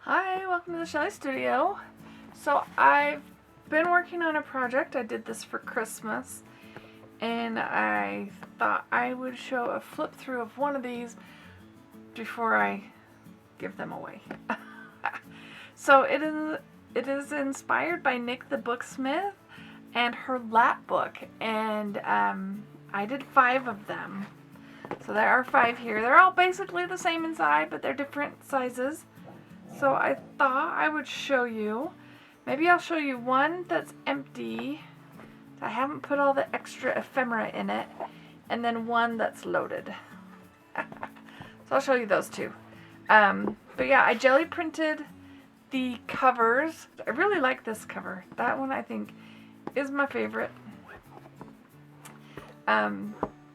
Hi, welcome to the Shelly Studio. So I've been working on a project. I did this for Christmas, and I thought I would show a flip through of one of these before I give them away. So it is inspired by Nick the Booksmith and her lap book, and I did 5 of them. So there are 5 here. They're all basically the same inside, but they're different sizes. So I thought I would show you. Maybe I'll show you one that's empty. I haven't put all the extra ephemera in it. And then one that's loaded. So I'll show you those two. But yeah, I jelly printed the covers. I really like this cover. That one I think is my favorite.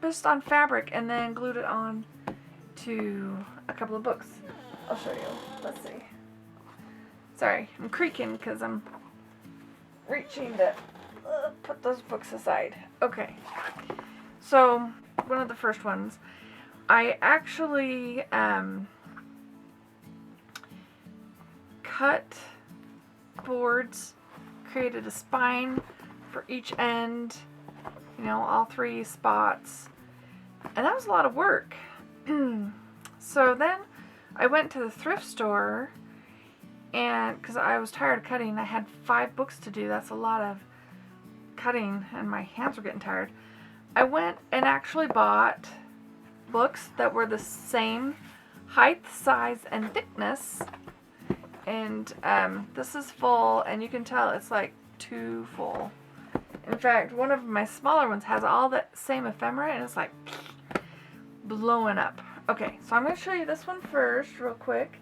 Just on fabric and then glued it on to a couple of books. I'll show you. Let's see. Sorry, I'm creaking because I'm reaching to put those books aside. Okay. So, one of the first ones, I actually cut boards, created a spine for each end, you know, all 3 spots. And that was a lot of work. So then I went to the thrift store, and because I was tired of cutting, I had 5 books to do. That's a lot of cutting, and my hands were getting tired. I went and actually bought books that were the same height, size, and thickness. And this is full, and you can tell it's like too full. In fact, one of my smaller ones has all the same ephemera, and it's like blowing up. Okay, so I'm going to show you this one first real quick.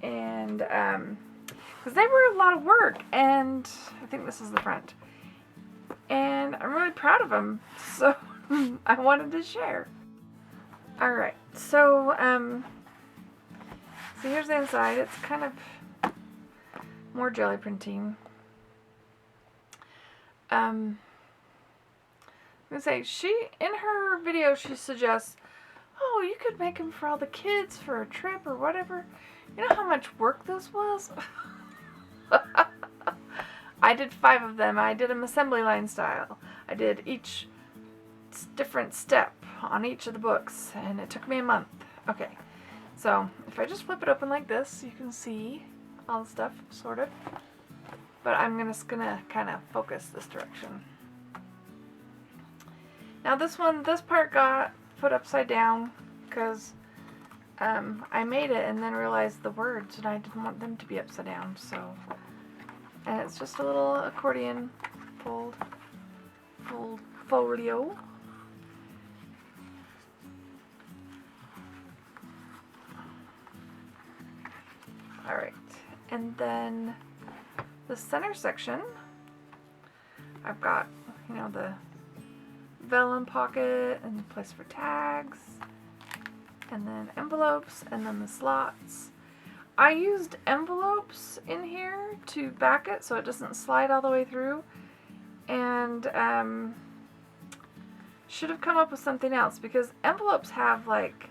And because they were a lot of work, and I think this is the front. And I'm really proud of them, so I wanted to share. Alright, so here's the inside. It's kind of more jelly printing. I'm gonna say, in her video she suggests, oh, you could make them for all the kids for a trip or whatever. You know how much work this was? I did 5 of them. I did them assembly line style. I did each different step on each of the books, and it took me a month. Okay, so if I just flip it open like this, you can see all the stuff, sort of. But I'm just gonna kind of focus this direction. Now this part got put upside down because I made it and then realized the words, and I didn't want them to be upside down. So, and it's just a little accordion fold folio. All right, and then the center section, I've got, you know, the vellum pocket and the place for tags, and then envelopes, and then the slots. I used envelopes in here to back it so it doesn't slide all the way through, and should have come up with something else, because envelopes have like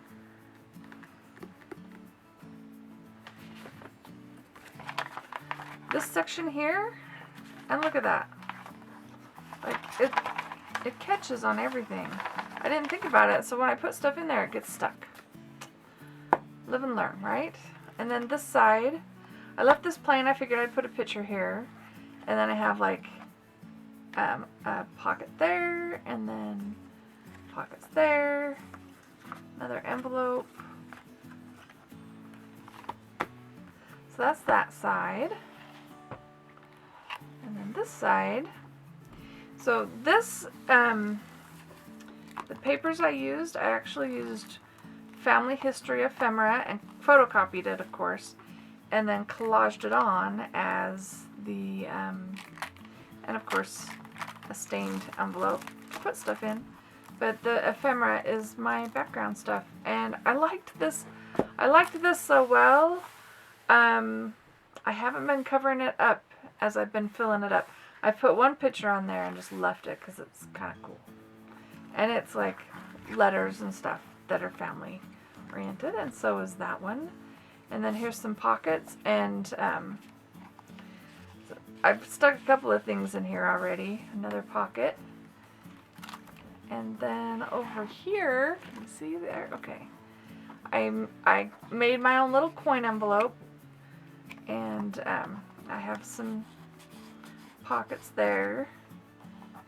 this section here, and look at that, like it catches on everything. I didn't think about it, so when I put stuff in there, it gets stuck. Live and learn, right? And then this side, I left this plain. I figured I'd put a picture here, and then I have like a pocket there, and then pockets there, another envelope. So that's that side. And then this side. So this, the papers I actually used Family History ephemera and photocopied it, of course, and then collaged it on as the, and of course, a stained envelope to put stuff in. But the ephemera is my background stuff, and I liked this so well. I haven't been covering it up as I've been filling it up. I put one picture on there and just left it because it's kind of cool. And it's like letters and stuff that are family oriented, and so is that one. And then here's some pockets, and I've stuck a couple of things in here already. Another pocket. And then over here, can you see there? Okay. I made my own little coin envelope, and I have some pockets there,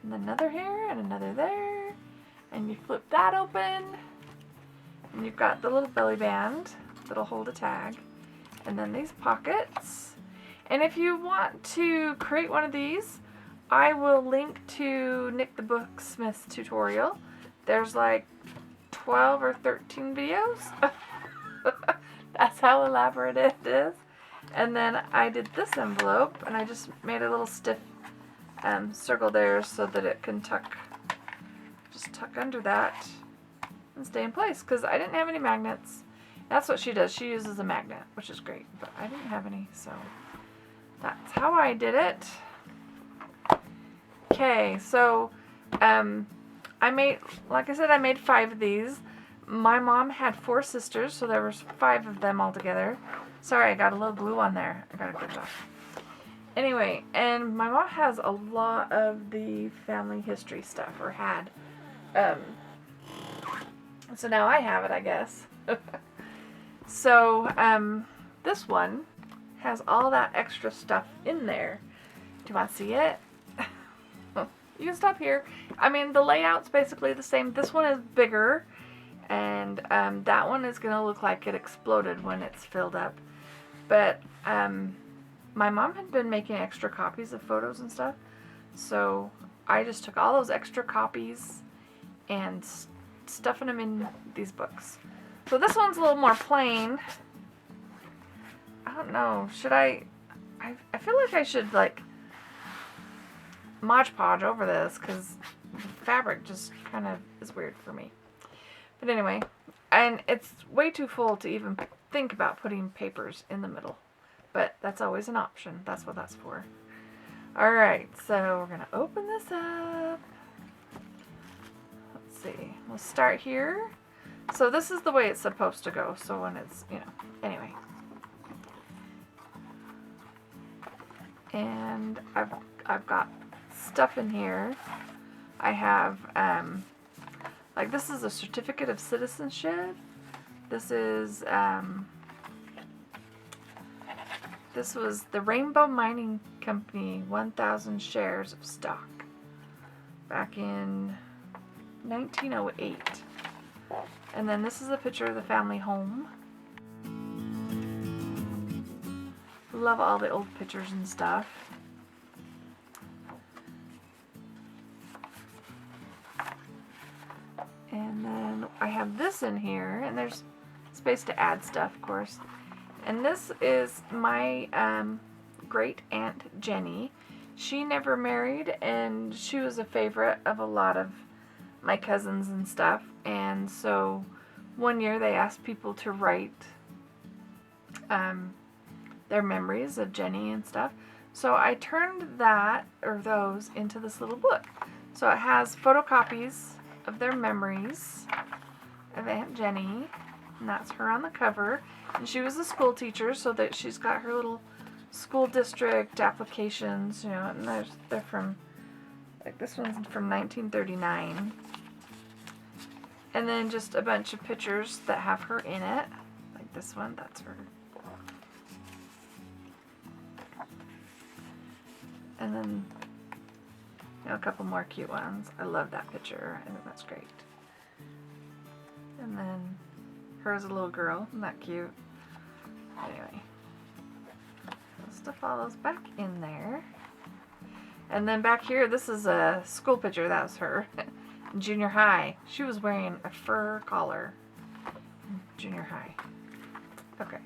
and another here, and another there, and you flip that open, and you've got the little belly band that'll hold a tag, and then these pockets. And if you want to create one of these, I will link to Nick the Booksmith's tutorial. There's like 12 or 13 videos. That's how elaborate it is. And then I did this envelope, and I just made a little stiff circle there so that it can just tuck under that and stay in place, because I didn't have any magnets. That's what she does. She uses a magnet, which is great, but I didn't have any, so that's how I did it. Okay, so I made, like I said, I made 5 of these. My mom had 4 sisters, so there was 5 of them altogether. Sorry, I got a little glue on there. I gotta get it off. Anyway, and my mom has a lot of the family history stuff, or had. So now I have it, I guess. So, this one has all that extra stuff in there. Do you want to see it? You can stop here. I mean, the layout's basically the same. This one is bigger, and that one is going to look like it exploded when it's filled up. But my mom had been making extra copies of photos and stuff, so I just took all those extra copies and stuffing them in these books. So this one's a little more plain. I don't know. Should I feel like I should, like, Mod Podge over this, because the fabric just kind of is weird for me. But anyway, and it's way too full to even think about putting papers in the middle. But that's always an option. That's what that's for. Alright, so we're going to open this up. Let's see. We'll start here. So this is the way it's supposed to go. So when it's, anyway. And I've got stuff in here. I have, like, this is a certificate of citizenship. This is, this was the Rainbow Mining Company 1,000 shares of stock back in 1908. And then this is a picture of the family home. Love all the old pictures and stuff. And then I have this in here, and there's space to add stuff, of course. And this is my great aunt Jenny. She never married, and she was a favorite of a lot of my cousins and stuff. And so one year they asked people to write their memories of Jenny and stuff. So I turned those into this little book. So it has photocopies of their memories of Aunt Jenny, and that's her on the cover. And she was a school teacher, so that she's got her little school district applications, and they're from, like, this one's from 1939. And then just a bunch of pictures that have her in it, like this one, that's her. And then, a couple more cute ones. I love that picture. I think that's great. And then her as a little girl. Isn't that cute? Anyway. I'll stuff all those back in there. And then back here, this is a school picture. That was her. In junior high. She was wearing a fur collar. In junior high. Okay.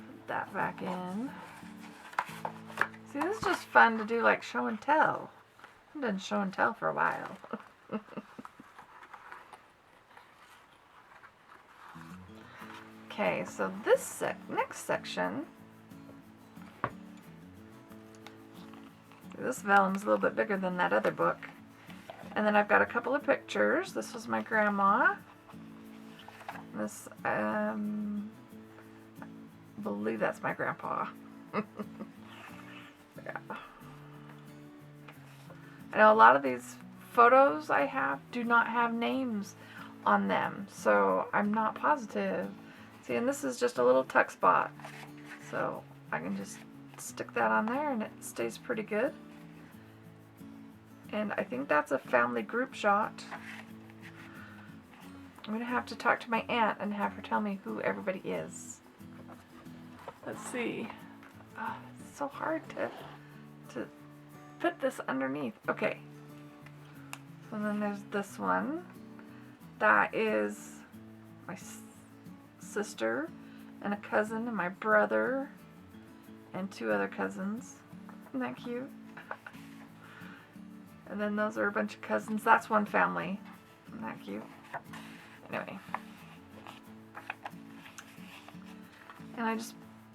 Put that back in. See, this is just fun to do, like, show and tell. I haven't done show and tell for a while. Okay, so this next section, this vellum's a little bit bigger than that other book. And then I've got a couple of pictures. This was my grandma. This, believe that's my grandpa. Yeah. I know a lot of these photos I have do not have names on them, so I'm not positive. See, and this is just a little tuck spot, so I can just stick that on there and it stays pretty good. And I think that's a family group shot. I'm going to have to talk to my aunt and have her tell me who everybody is. Let's see. Oh, it's so hard to put this underneath. Okay. So then there's this one. That is my sister and a cousin and my brother and 2 other cousins. Isn't that cute? And then those are a bunch of cousins. That's one family. Isn't that cute? Anyway. And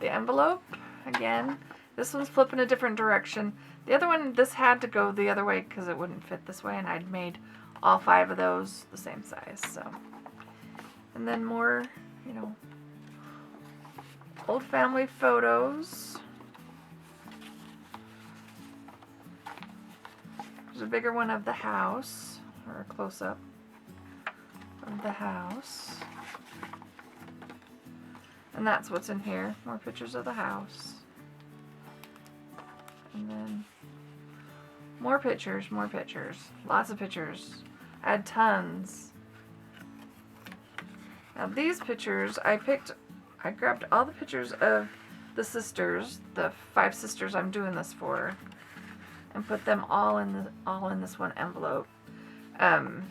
the envelope, again, this one's flipping a different direction. The other one, this had to go the other way because it wouldn't fit this way, and I'd made all 5 of those the same size, so. And then more, you know, old family photos. There's a bigger one of the house, or a close-up of the house. And that's what's in here, more pictures of the house. And then more pictures, lots of pictures. I had tons. Now these pictures, I grabbed all the pictures of the sisters, the 5 sisters I'm doing this for, and put them all in this one envelope. Of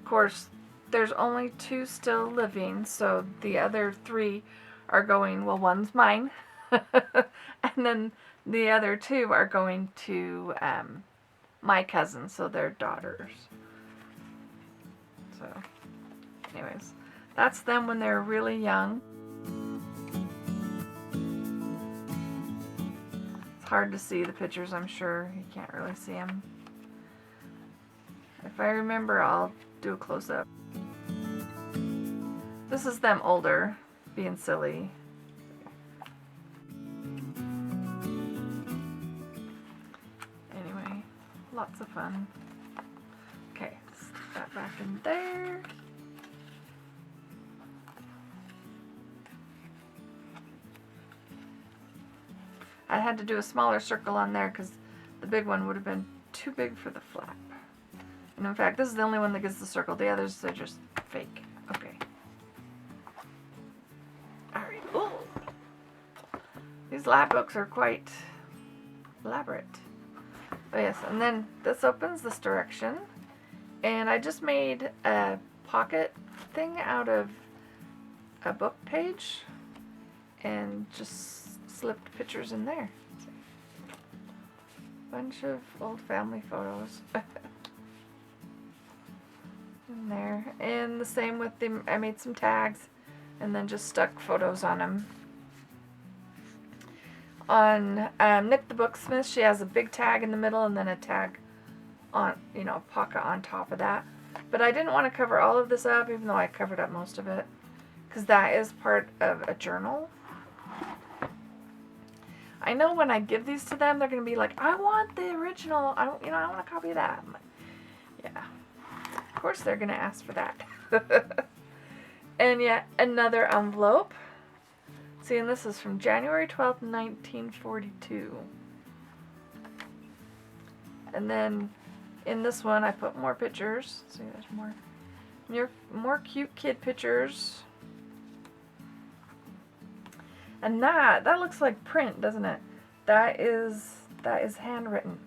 course, there's only 2 still living, so the other 3 are going, well, one's mine, and then the other 2 are going to my cousins, so they're daughters. So, anyways, that's them when they're really young. It's hard to see the pictures, I'm sure. You can't really see them. If I remember, I'll do a close-up. This is them older, being silly. Anyway, lots of fun. Okay, stick that back in there. I had to do a smaller circle on there because the big one would have been too big for the flap. And in fact, this is the only one that gets the circle. The others are just fake. Okay. Alright. Ooh. These lab books are quite elaborate. Oh yes, and then this opens this direction. And I just made a pocket thing out of a book page and just slipped pictures in there. Bunch of old family photos in there. And the same with I made some tags and then just stuck photos on them. On Nick the Booksmith, she has a big tag in the middle and then a tag on, you know, pocket on top of that. But I didn't want to cover all of this up, even though I covered up most of it, because that is part of a journal. I know when I give these to them, they're going to be like, I want the original. I want to copy that. Yeah. Of course they're going to ask for that. And yet another envelope. See, and this is from January 12th, 1942. And then in this one, I put more pictures. See, there's more cute kid pictures. And that looks like print, doesn't it? That is handwritten.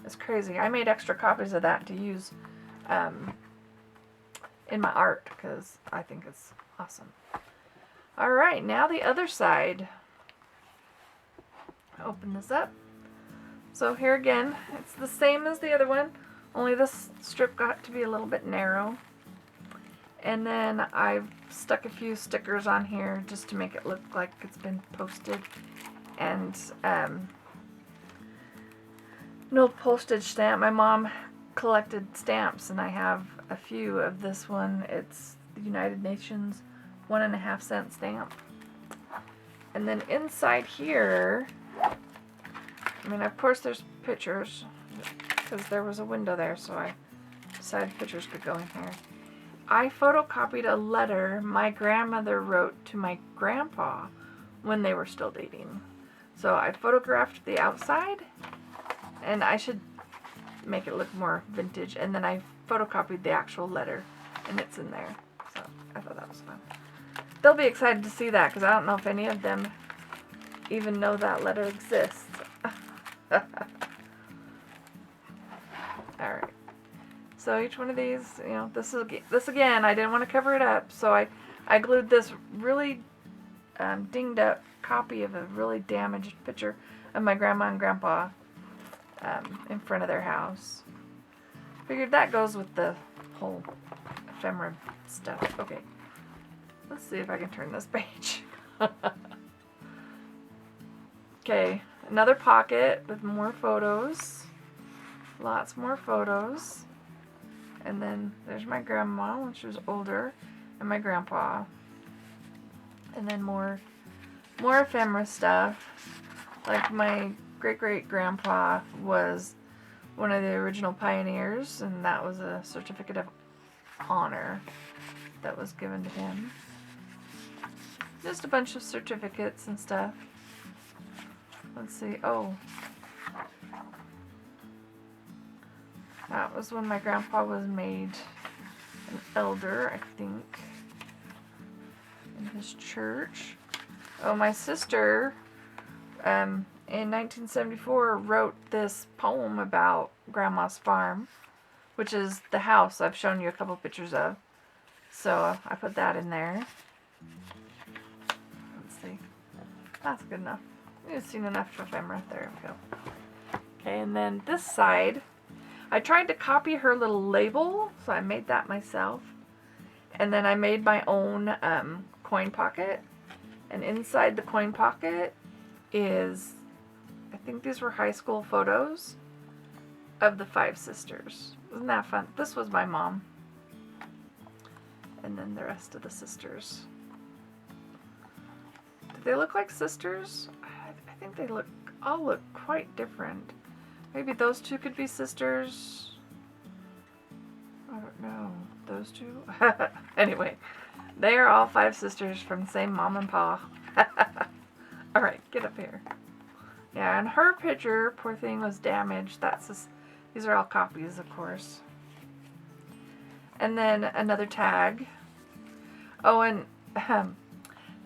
It's crazy. I made extra copies of that to use in my art because I think it's awesome. All right, now the other side. Open this up. So here again, it's the same as the other one, only this strip got to be a little bit narrow. And then I've stuck a few stickers on here just to make it look like it's been posted. And an old postage stamp. My mom collected stamps and I have a few of this one. It's the United Nations 1.5 cent stamp. And then inside here, I mean, of course there's pictures, because there was a window there, so I decided pictures could go in here. I photocopied a letter my grandmother wrote to my grandpa when they were still dating. So I photographed the outside, and I should make it look more vintage, and then I photocopied the actual letter, and it's in there. So I thought that was fun. They'll be excited to see that, because I don't know if any of them even know that letter exists. Alright. So each one of these, you know, this again, I didn't want to cover it up, so I glued this really dinged up copy of a really damaged picture of my grandma and grandpa in front of their house. Figured that goes with the whole ephemera stuff. Okay, let's see if I can turn this page. Okay, another pocket with more photos. Lots more photos. And then there's my grandma when she was older, and my grandpa. And then more ephemera stuff. Like my great-great-grandpa was one of the original pioneers, and that was a certificate of honor that was given to him. Just a bunch of certificates and stuff. Let's see. Oh. That was when my grandpa was made an elder, I think, in his church. Oh, my sister, in 1974, wrote this poem about Grandma's farm, which is the house I've shown you a couple pictures of. So I put that in there. Let's see. That's good enough. You've seen enough ephemera. There we go. Okay, and then this side, I tried to copy her little label, so I made that myself. And then I made my own coin pocket. And inside the coin pocket is, I think these were high school photos of the 5 sisters. Isn't that fun? This was my mom. And then the rest of the sisters. Do they look like sisters? I think they all look quite different. Maybe those two could be sisters. I don't know. Those two? Anyway, they are all 5 sisters from the same mom and pa. Alright, get up here. Yeah, and her picture, poor thing, was damaged. These are all copies, of course. And then another tag. Oh, and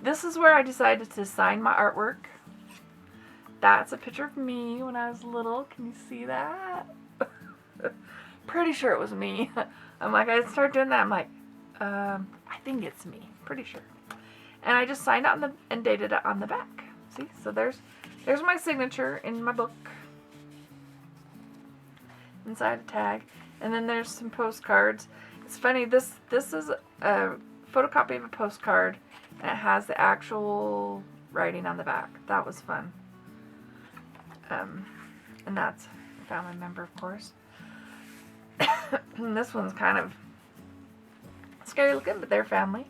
this is where I decided to sign my artwork. That's a picture of me when I was little. Can you see that? Pretty sure it was me. I'm like, I started doing that. I'm like, I think it's me. Pretty sure. And I just signed it and dated it on the back. See? So there's my signature in my book. Inside a tag. And then there's some postcards. It's funny, this is a photocopy of a postcard, and it has the actual writing on the back. That was fun. And that's a family member, of course. And this one's kind of scary looking, but they're family.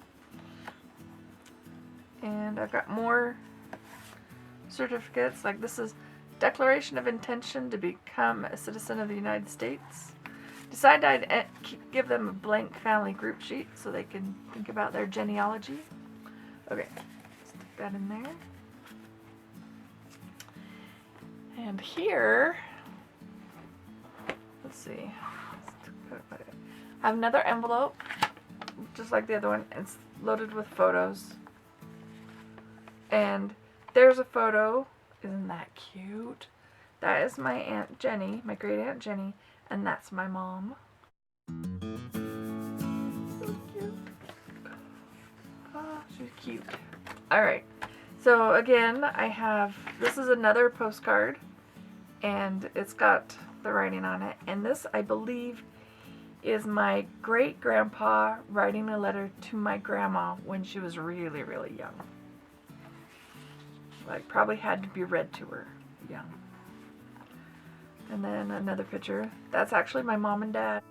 And I've got more certificates. Like this is Declaration of Intention to become a citizen of the United States. Decided I'd give them a blank family group sheet so they can think about their genealogy. Okay, stick that in there. And here, let's see, I have another envelope, just like the other one. It's loaded with photos. And there's a photo. Isn't that cute? That is my Aunt Jenny, my great Aunt Jenny, and that's my mom. So cute. Oh, she's cute. Alright, so again, this is another postcard, and it's got the writing on it. And this, I believe, is my great-grandpa writing a letter to my grandma when she was really, really young. Like, probably had to be read to her young. And then another picture. That's actually my mom and dad.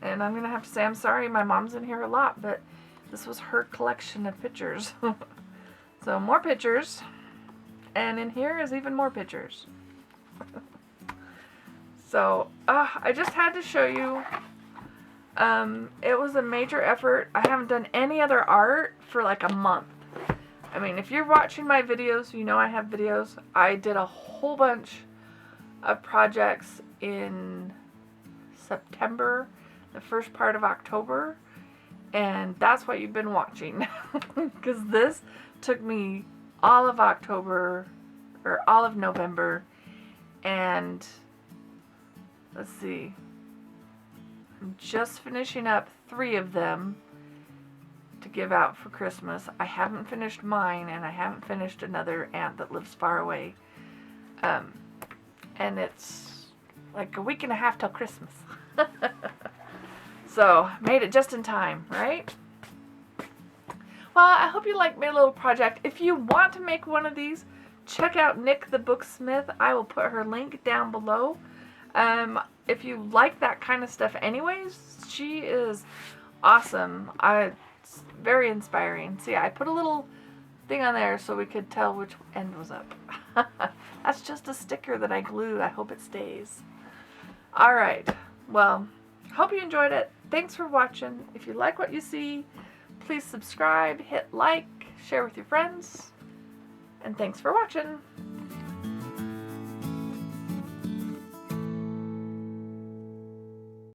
And I'm going to have to say I'm sorry, my mom's in here a lot, but this was her collection of pictures. So more pictures, and in here is even more pictures. So I just had to show you. It was a major effort. I haven't done any other art for like a month. I mean, if you're watching my videos, you know I have videos. I did a whole bunch of projects in September, the first part of October, and that's what you've been watching. Because this took me all of October, or all of November, and let's see, I'm just finishing up 3 of them to give out for Christmas. I haven't finished mine, and I haven't finished Another Aunt That Lives Far Away. And it's like a week and a half till Christmas. So, made it just in time, right? Well, I hope you liked my little project. If you want to make one of these, check out Nick the Booksmith. I will put her link down below. If you like that kind of stuff anyways, she is awesome. It's very inspiring. See, I put a little thing on there so we could tell which end was up. That's just a sticker that I glued. I hope it stays. Alright, well, hope you enjoyed it. Thanks for watching. If you like what you see, please subscribe, hit like, share with your friends, and thanks for watching.